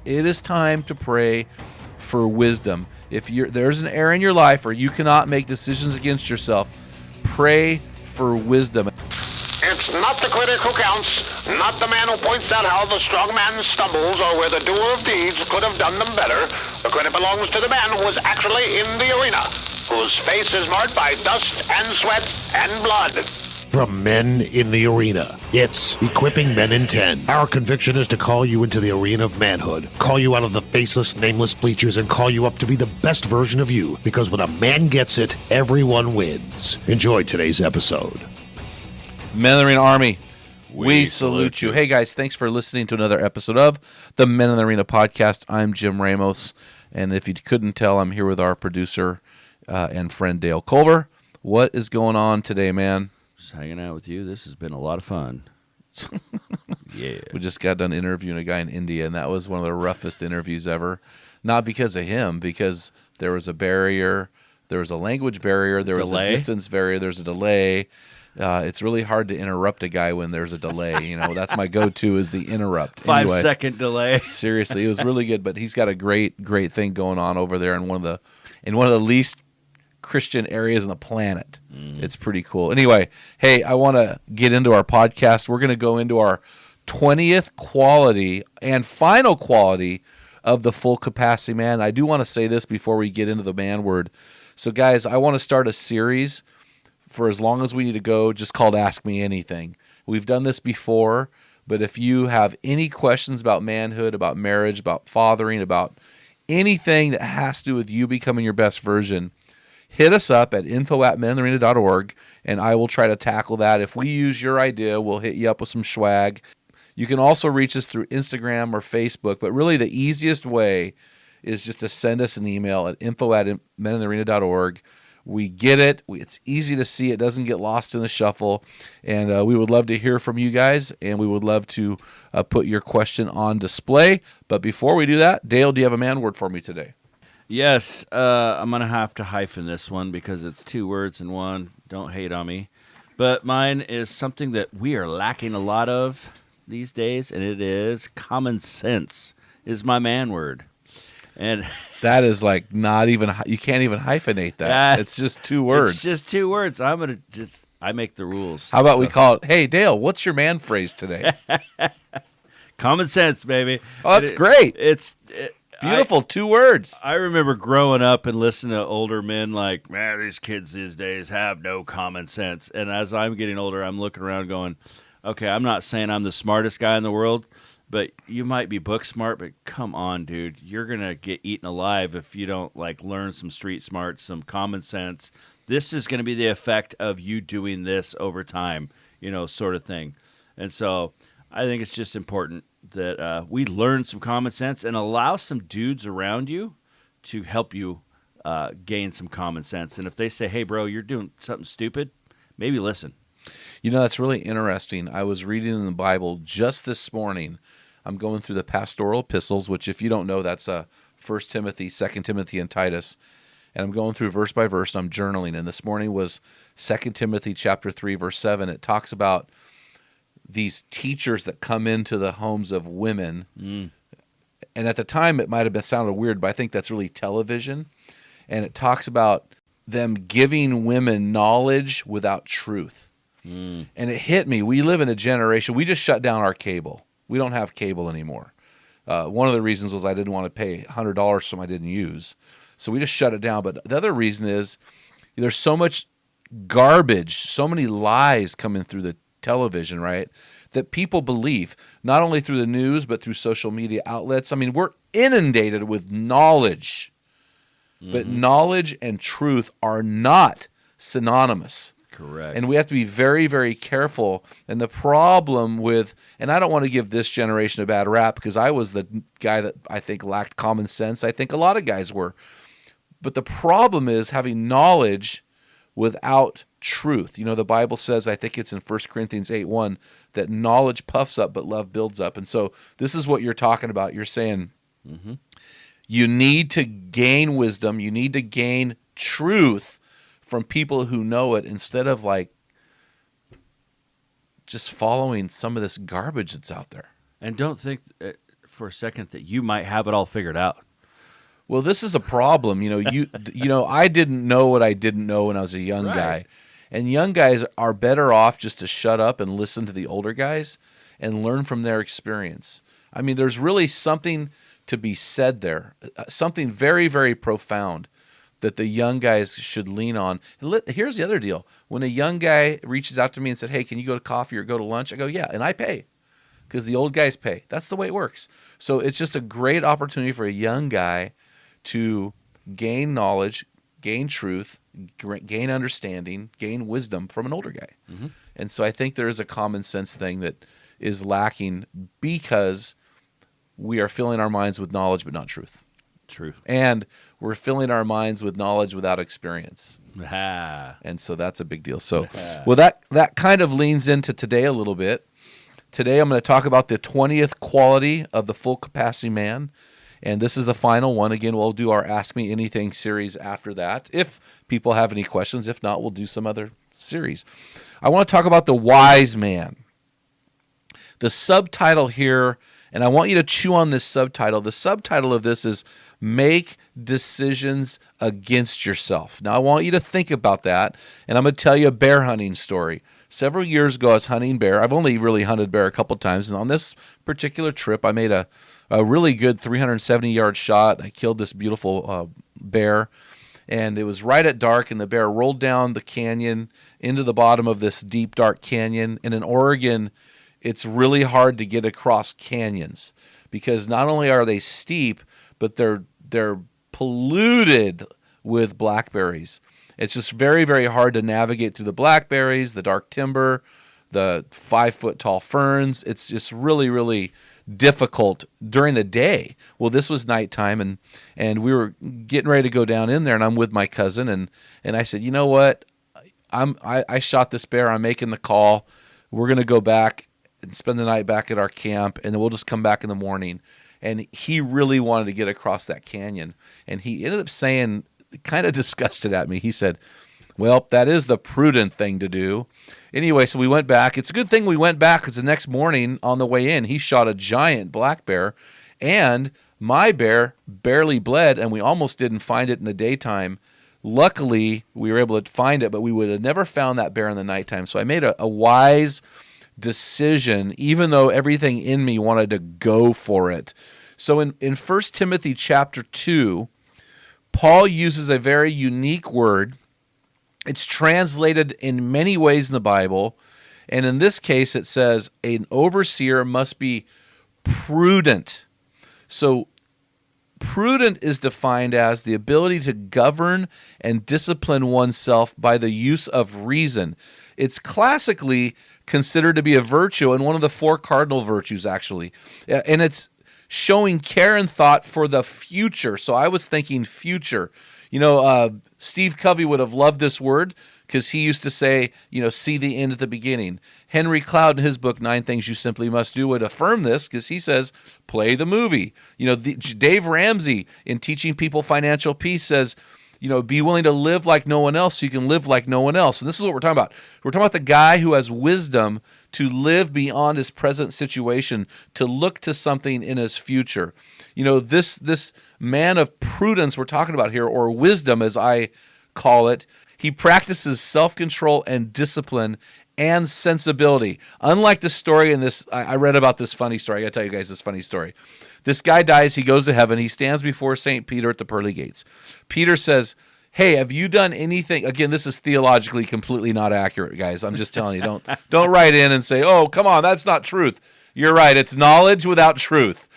it is time to pray for wisdom. If there's an area in your life where you cannot make decisions against yourself, pray for wisdom. It's not the critic who counts, not the man who points out how the strong man stumbles or where the doer of deeds could have done them better. The credit belongs to the man who is actually in the arena, whose face is marked by dust and sweat and blood. From Men in the Arena, it's Equipping Men in 10. Our conviction is to call you into the arena of manhood, call you out of the faceless, nameless bleachers, and call you up to be the best version of you, because when a man gets it, everyone wins. Enjoy today's episode. Men in the Arena Army, we salute you. Hey guys, thanks for listening to another episode of the Men in the Arena podcast. I'm Jim Ramos, and if you couldn't tell, I'm here with our producer and friend Dale Culver. What is going on today, man? Just hanging out with you. This has been a lot of fun. Yeah. We just got done interviewing a guy in India, and that was one of the roughest interviews ever. Not because of him, because there was a barrier, there was a language barrier, there was a distance barrier, there's a delay. It's really hard to interrupt a guy when there's a delay. You know, that's my go-to is the interrupt. 5-second delay. Seriously, it was really good, but he's got a great thing going on over there in one of the least Christian areas on the planet. It's pretty cool. Anyway, hey, I want to get into our podcast. We're going to go into our 20th quality and final quality of the full capacity man. I do want to say this before we get into the man word. So, guys, I want to start a series for as long as we need to go, just called Ask Me Anything. We've done this before, but if you have any questions about manhood, about marriage, about fathering, about anything that has to do with you becoming your best version, hit us up at info@meninthearena.org, and I will try to tackle that. If we use your idea, we'll hit you up with some swag. You can also reach us through Instagram or Facebook, but really the easiest way is just to send us an email at info@meninthearena.org. We get it. It's easy to see. It doesn't get lost in the shuffle. And we would love to hear from you guys, and we would love to put your question on display. But before we do that, Dale, do you have a man word for me today? Yes, I'm going to have to hyphen this one because it's 2 words in one. Don't hate on me. But mine is something that we are lacking a lot of these days, and it is common sense is my man word. And that is like not even, you can't even hyphenate that. It's just 2 words. It's just 2 words. I make the rules. How about we call it, hey, Dale, what's your man phrase today? Common sense, baby. Oh, that's great. It's beautiful. 2 words. I remember growing up and listening to older men like, man, these kids these days have no common sense. And as I'm getting older, I'm looking around going, okay, I'm not saying I'm the smartest guy in the world, but you might be book smart, but come on, dude. You're going to get eaten alive if you don't learn some street smarts, some common sense. This is going to be the effect of you doing this over time, sort of thing. And so I think it's just important that we learn some common sense and allow some dudes around you to help you gain some common sense. And if they say, hey, bro, you're doing something stupid, maybe listen. That's really interesting. I was reading in the Bible just this morning. I'm going through the pastoral epistles, which if you don't know, that's 1 Timothy, 2 Timothy, and Titus. And I'm going through verse by verse. I'm journaling. And this morning was 2 Timothy chapter 3, verse 7. It talks about these teachers that come into the homes of women. And at the time, it might have sounded weird, but I think that's really television. And it talks about them giving women knowledge without truth. And it hit me. We live in a generation. We just shut down our cable. We don't have cable anymore. One of the reasons was I didn't want to pay $100 for something I didn't use. So we just shut it down. But the other reason is there's so much garbage, so many lies coming through the television, right, that people believe, not only through the news, but through social media outlets. I mean, we're inundated with knowledge. But knowledge and truth are not synonymous. Correct. And we have to be very, very careful. And the problem with, and I don't want to give this generation a bad rap because I was the guy that I think lacked common sense. I think a lot of guys were. But the problem is having knowledge without truth. The Bible says, I think it's in 1 Corinthians 8:1, that knowledge puffs up, but love builds up. And so this is what you're talking about. You're saying you need to gain wisdom. You need to gain truth from people who know it instead of just following some of this garbage that's out there. And don't think for a second that you might have it all figured out. Well, this is a problem. I didn't know what I didn't know when I was a young guy. And young guys are better off just to shut up and listen to the older guys and learn from their experience. I mean, there's really something to be said there, something very, very profound that the young guys should lean on. And here's the other deal. When a young guy reaches out to me and said, hey, can you go to coffee or go to lunch? I go, yeah, and I pay because the old guys pay. That's the way it works. So it's just a great opportunity for a young guy to gain knowledge, gain truth, gain understanding, gain wisdom from an older guy. Mm-hmm. And so I think there is a common sense thing that is lacking because we are filling our minds with knowledge but not truth. True. And we're filling our minds with knowledge without experience. Ah. And so that's a big deal. So, well, that kind of leans into today a little bit. Today I'm going to talk about the 20th quality of the full capacity man. And this is the final one. Again, we'll do our Ask Me Anything series after that. If people have any questions, if not, we'll do some other series. I want to talk about the wise man. The subtitle here, and I want you to chew on this subtitle. The subtitle of this is Make Decisions Against Yourself. Now, I want you to think about that, and I'm going to tell you a bear hunting story. Several years ago, I was hunting bear. I've only really hunted bear a couple times, and on this particular trip, I made a really good 370-yard shot. I killed this beautiful bear, and it was right at dark, and the bear rolled down the canyon into the bottom of this deep, dark canyon. And in Oregon, it's really hard to get across canyons because not only are they steep, but they're polluted with blackberries. It's just very, very hard to navigate through the blackberries, the dark timber, the 5-foot-tall ferns. It's just really, really difficult during the day. Well, this was nighttime, and we were getting ready to go down in there, and I'm with my cousin, and I said, you know what? I shot this bear. I'm making the call. We're going to go back and spend the night back at our camp, and then we'll just come back in the morning. And he really wanted to get across that canyon, and he ended up saying, kind of disgusted at me, he said, well, that is the prudent thing to do. Anyway, so we went back. It's a good thing we went back because the next morning on the way in, he shot a giant black bear, and my bear barely bled, and we almost didn't find it in the daytime. Luckily, we were able to find it, but we would have never found that bear in the nighttime. So I made a wise decision, even though everything in me wanted to go for it. So in 1 Timothy chapter 2, Paul uses a very unique word. It's translated in many ways in the Bible, and in this case it says an overseer must be prudent. So prudent is defined as the ability to govern and discipline oneself by the use of reason. It's classically considered to be a virtue and one of the 4 cardinal virtues, actually. And it's showing care and thought for the future. So I was thinking future. Steve Covey would have loved this word because he used to say, see the end at the beginning. Henry Cloud in his book, 9 Things You Simply Must Do, would affirm this because he says, play the movie. Dave Ramsey in Teaching People Financial Peace says, be willing to live like no one else so you can live like no one else. And this is what we're talking about. We're talking about the guy who has wisdom to live beyond his present situation, to look to something in his future. This man of prudence we're talking about here, or wisdom as I call it, he practices self-control and discipline and sensibility. Unlike the story in this, I read about this funny story. I got to tell you guys this funny story. This guy dies. He goes to heaven. He stands before St. Peter at the pearly gates. Peter says, hey, have you done anything? Again, this is theologically completely not accurate, guys. I'm just telling you. Don't write in and say, oh, come on, that's not truth. You're right. It's knowledge without truth.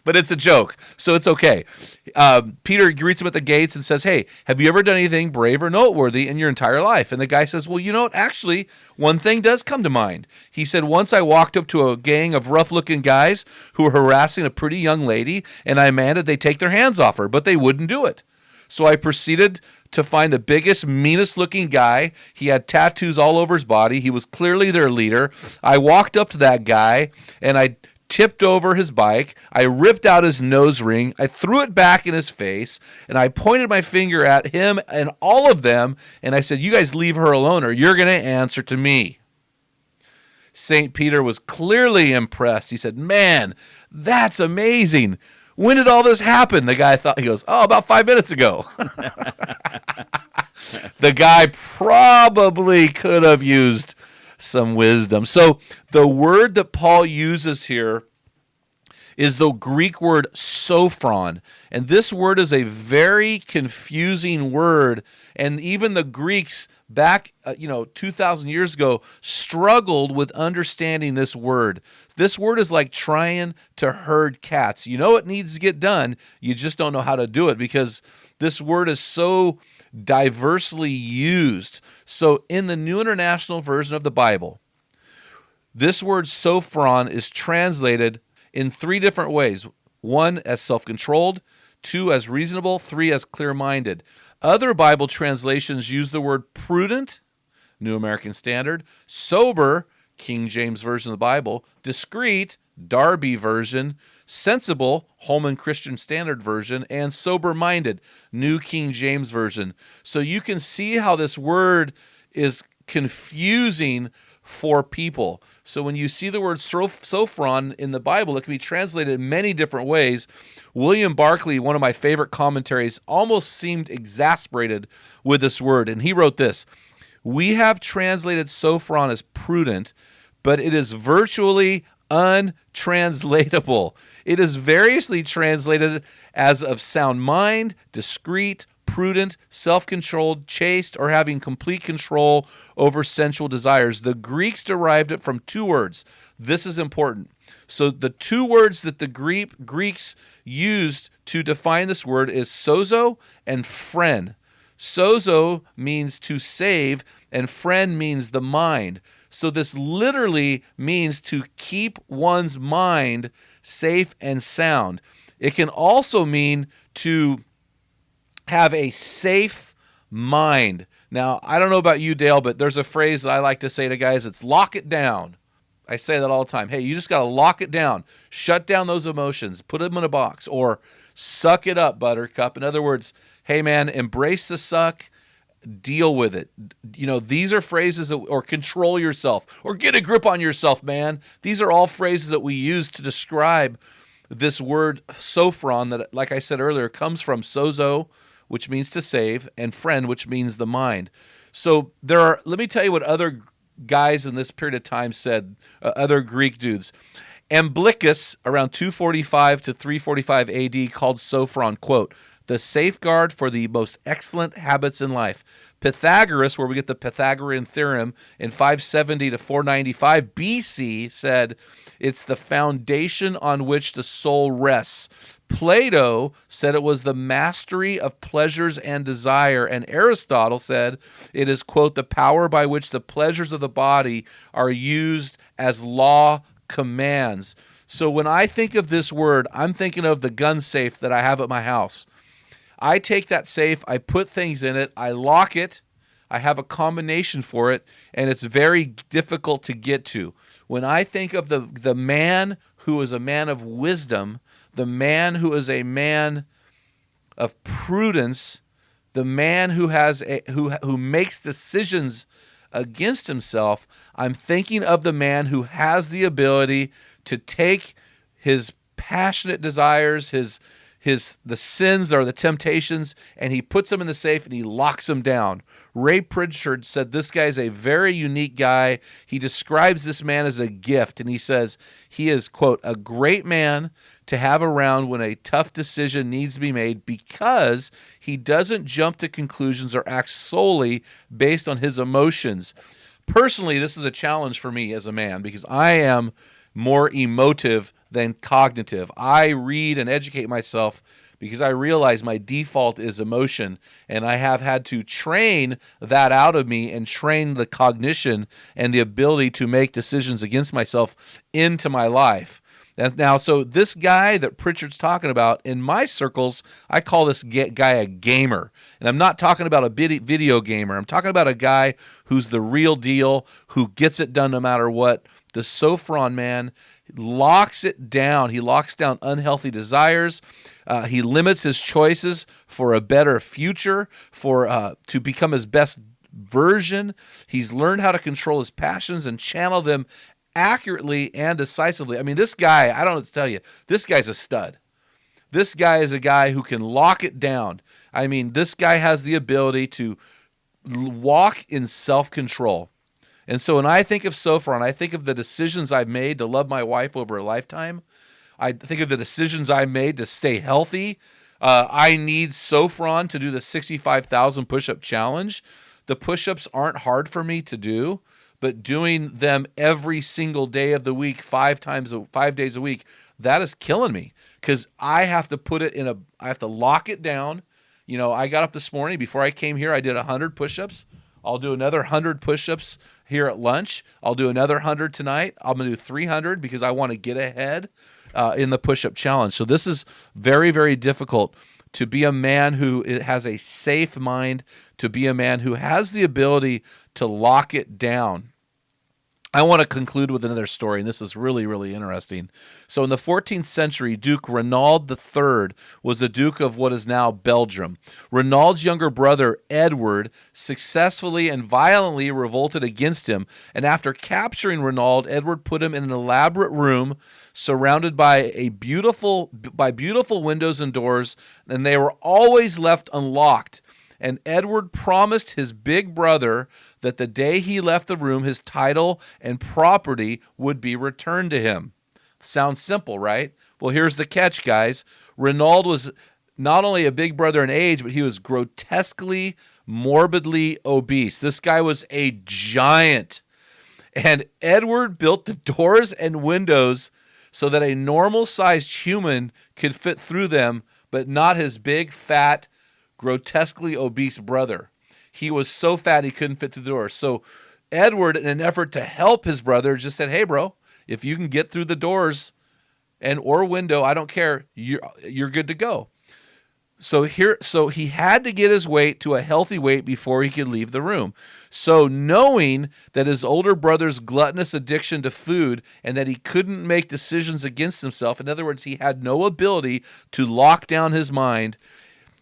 But it's a joke, so it's okay. Peter greets him at the gates and says, hey, have you ever done anything brave or noteworthy in your entire life? And the guy says, well, actually, one thing does come to mind. He said, once I walked up to a gang of rough-looking guys who were harassing a pretty young lady, and I demanded they take their hands off her, but they wouldn't do it. So I proceeded to find the biggest, meanest-looking guy. He had tattoos all over his body. He was clearly their leader. I walked up to that guy, and I tipped over his bike. I ripped out his nose ring. I threw it back in his face, and I pointed my finger at him and all of them, and I said, you guys leave her alone or you're going to answer to me. St. Peter was clearly impressed. He said, man, That's amazing. When did all this happen? The guy thought, he goes, oh, about 5 minutes ago. The guy probably could have used some wisdom. So the word that Paul uses here is the Greek word sophron. And this word is a very confusing word. And even the Greeks back, 2,000 years ago struggled with understanding this word. This word is like trying to herd cats. You know it needs to get done. You just don't know how to do it because this word is so diversely used. So in the New International Version of the Bible, this word sophron is translated in 3 different ways. 1 as self-controlled, 2 as reasonable, 3 as clear-minded. Other Bible translations use the word prudent, New American Standard, sober, King James Version of the Bible, discreet, Darby Version, sensible, Holman Christian Standard Version, and sober-minded, New King James Version. So you can see how this word is confusing for people. So when you see the word sophron in the Bible, it can be translated in many different ways. William Barclay, one of my favorite commentaries, almost seemed exasperated with this word, and he wrote this: "We have translated sophron as prudent, but it is virtually untranslatable. It is variously translated as of sound mind, discreet, prudent, self-controlled, chaste, or having complete control over sensual desires." The Greeks derived it from 2 words. This is important. So the 2 words that the Greeks used to define this word is sozo and phren. Sozo means to save, and phren means the mind. So this literally means to keep one's mind safe and sound. It can also mean to have a safe mind. Now, I don't know about you, Dale, but there's a phrase that I like to say to guys. It's lock it down. I say that all the time. Hey, you just got to lock it down. Shut down those emotions. Put them in a box. Or suck it up, buttercup. In other words, hey, man, embrace the suck. Deal with it. These are phrases or control yourself. Or get a grip on yourself, man. These are all phrases that we use to describe this word sophron that, like I said earlier, comes from sozo, which means to save, and phren, which means the mind. So let me tell you what other guys in this period of time said, other Greek dudes. Iamblichus, around 245 to 345 AD, called sophron, quote, "the safeguard for the most excellent habits in life." Pythagoras, where we get the Pythagorean theorem, in 570 to 495 BC, said, "it's the foundation on which the soul rests." Plato said it was the mastery of pleasures and desire, and Aristotle said it is, quote, "the power by which the pleasures of the body are used as law commands." So when I think of this word, I'm thinking of the gun safe that I have at my house. I take that safe, I put things in it, I lock it, I have a combination for it, and it's very difficult to get to. When I think of the man who is a man of wisdom, the man who is a man of prudence, the man who who makes decisions against himself, I'm thinking of the man who has the ability to take his passionate desires, the sins or the temptations, and he puts them in the safe and he locks them down. Ray Pritchard said this guy's a very unique guy. He describes this man as a gift, and he says he is, quote, "a great man to have around when a tough decision needs to be made because he doesn't jump to conclusions or act solely based on his emotions." Personally, this is a challenge for me as a man because I am more emotive than cognitive. I read and educate myself because I realize my default is emotion, and I have had to train that out of me and train the cognition and the ability to make decisions against myself into my life. Now, so this guy that Pritchard's talking about, in my circles, I call this guy a gamer. And I'm not talking about a video gamer. I'm talking about a guy who's the real deal, who gets it done no matter what. The sophron man locks it down. He locks down unhealthy desires. He limits his choices for a better future, to become his best version. He's learned how to control his passions and channel them accurately and decisively. I mean, this guy, I don't know what to tell you, this guy's a stud. This guy is a guy who can lock it down. I mean, this guy has the ability to walk in self-control. And so when I think of Sophron, I think of the decisions I've made to love my wife over a lifetime. I think of the decisions I made to stay healthy. I need Sophron to do the 65,000 push-up challenge. The push-ups aren't hard for me to do, but doing them every single day of the week, 5 days a week, that is killing me because I have to I have to lock it down. You know, I got up this morning before I came here. I did 100 push-ups. I'll do another 100 push-ups here at lunch. I'll do another 100 tonight. I'm going to do 300 because I want to get ahead in the push-up challenge. So this is very, very difficult to be a man who has a safe mind, to be a man who has the ability to lock it down. I want to conclude with another story, and this is really, really interesting. So in the 14th century, Duke Renaud III was the Duke of what is now Belgium. Renaud's younger brother, Edward, successfully and violently revolted against him, and after capturing Renaud, Edward put him in an elaborate room surrounded by beautiful windows and doors, and they were always left unlocked. And Edward promised his big brother that the day he left the room, his title and property would be returned to him. Sounds simple, right? Well, here's the catch, guys. Renaud was not only a big brother in age, but he was grotesquely, morbidly obese. This guy was a giant. And Edward built the doors and windows so that a normal-sized human could fit through them, but not his big, fat, grotesquely obese brother. He was so fat he couldn't fit through the door. So Edward, in an effort to help his brother, just said, "Hey, bro, if you can get through the doors or window, I don't care. You're good to go." So he had to get his weight to a healthy weight before he could leave the room. So knowing that his older brother's gluttonous addiction to food and that he couldn't make decisions against himself, in other words, he had no ability to lock down his mind,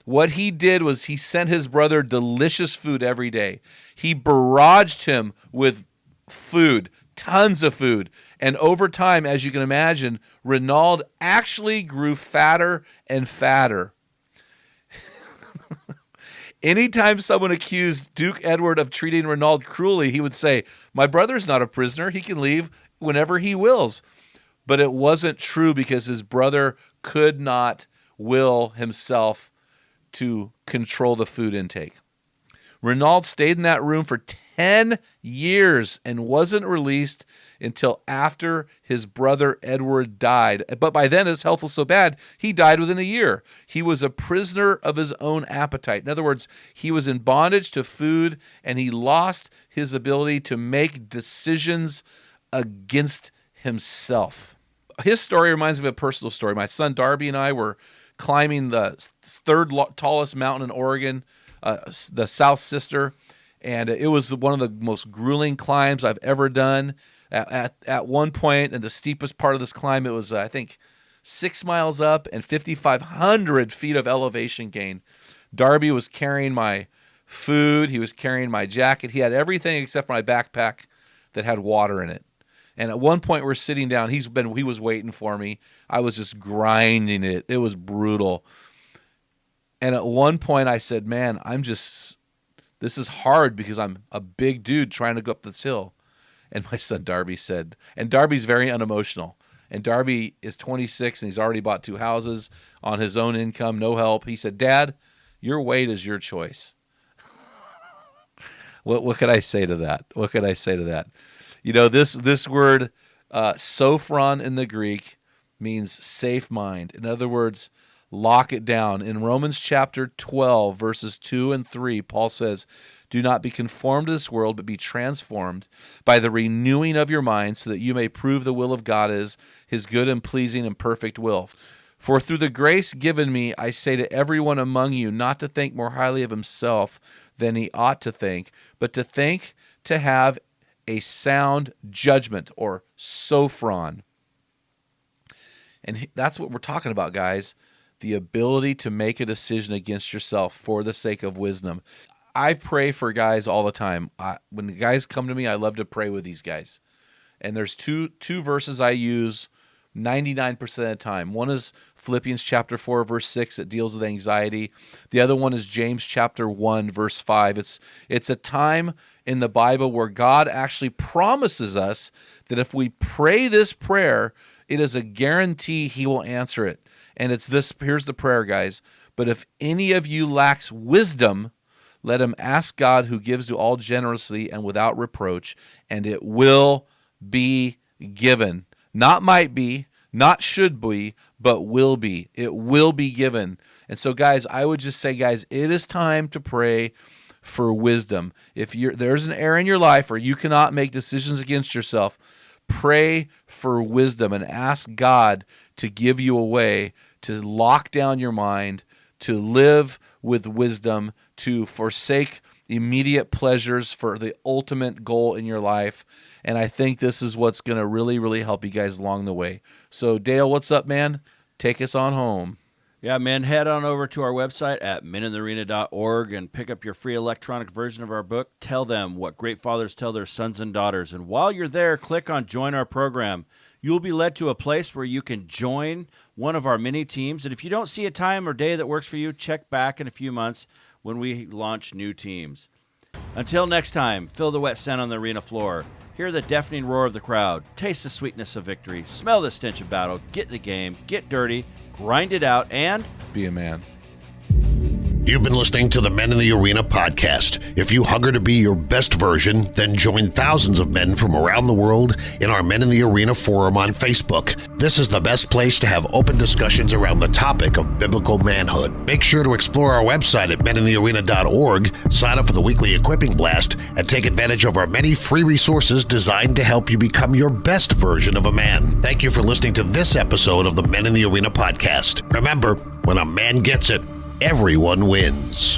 what he did was he sent his brother delicious food every day. He barraged him with food, tons of food. And over time, as you can imagine, Renaud actually grew fatter and fatter. Anytime someone accused Duke Edward of treating Renaud cruelly, he would say, "My brother's not a prisoner. He can leave whenever he wills." But it wasn't true because his brother could not will himself to control the food intake. Renaud stayed in that room for 10 years and wasn't released until after his brother Edward died. But by then his health was so bad, he died within a year. He was a prisoner of his own appetite. In other words, he was in bondage to food and he lost his ability to make decisions against himself. His story reminds me of a personal story. My son Darby and I were climbing the third tallest mountain in Oregon, the South Sister, and it was one of the most grueling climbs I've ever done. At one point, in the steepest part of this climb, it was, I think, 6 miles up and 5,500 feet of elevation gain. Darby was carrying my food. He was carrying my jacket. He had everything except my backpack that had water in it. And at one point we're sitting down. He was waiting for me. I was just grinding it. It was brutal. And at one point I said, "Man, this is hard because I'm a big dude trying to go up this hill." And my son Darby said, and Darby's very unemotional. And Darby is 26 and he's already bought 2 houses on his own income, no help. He said, "Dad, your weight is your choice." What could I say to that? What could I say to that? You know, this word, sophron in the Greek, means safe mind. In other words, lock it down. In Romans chapter 12, verses 2 and 3, Paul says, "Do not be conformed to this world, but be transformed by the renewing of your mind, so that you may prove the will of God is his good and pleasing and perfect will. For through the grace given me, I say to everyone among you not to think more highly of himself than he ought to think, but to have a sound judgment," or sophron. And that's what we're talking about, guys. The ability to make a decision against yourself for the sake of wisdom. I pray for guys all the time. When guys come to me, I love to pray with these guys. And there's two verses I use 99% of the time. One is Philippians chapter 4, verse 6, that deals with anxiety. The other one is James chapter 1, verse 5. It's a time in the Bible where God actually promises us that if we pray this prayer, it is a guarantee he will answer it. And it's this, here's the prayer, guys. But if any of you lacks wisdom, let him ask God, who gives to all generously and without reproach, and it will be given. Not might be, not should be, but will be. It will be given. And so, guys, I would just say, guys, it is time to pray for wisdom. If there's an area in your life where you cannot make decisions against yourself, pray for wisdom and ask God to give you a way to lock down your mind, to live with wisdom, to forsake immediate pleasures for the ultimate goal in your life. And I think this is what's going to really, really help you guys along the way. So, Dale, what's up, man? Take us on home. Yeah, man, head on over to our website at meninthearena.org and pick up your free electronic version of our book, Tell Them What Great Fathers Tell Their Sons and Daughters. And while you're there, click on Join Our Program. You'll be led to a place where you can join one of our mini teams. And if you don't see a time or day that works for you, check back in a few months when we launch new teams. Until next time, feel the wet sand on the arena floor. Hear the deafening roar of the crowd. Taste the sweetness of victory. Smell the stench of battle. Get in the game. Get dirty. Grind it out. And be a man. You've been listening to the Men in the Arena podcast. If you hunger to be your best version, then join thousands of men from around the world in our Men in the Arena forum on Facebook. This is the best place to have open discussions around the topic of biblical manhood. Make sure to explore our website at meninthearena.org, sign up for the weekly equipping blast, and take advantage of our many free resources designed to help you become your best version of a man. Thank you for listening to this episode of the Men in the Arena podcast. Remember, when a man gets it, everyone wins.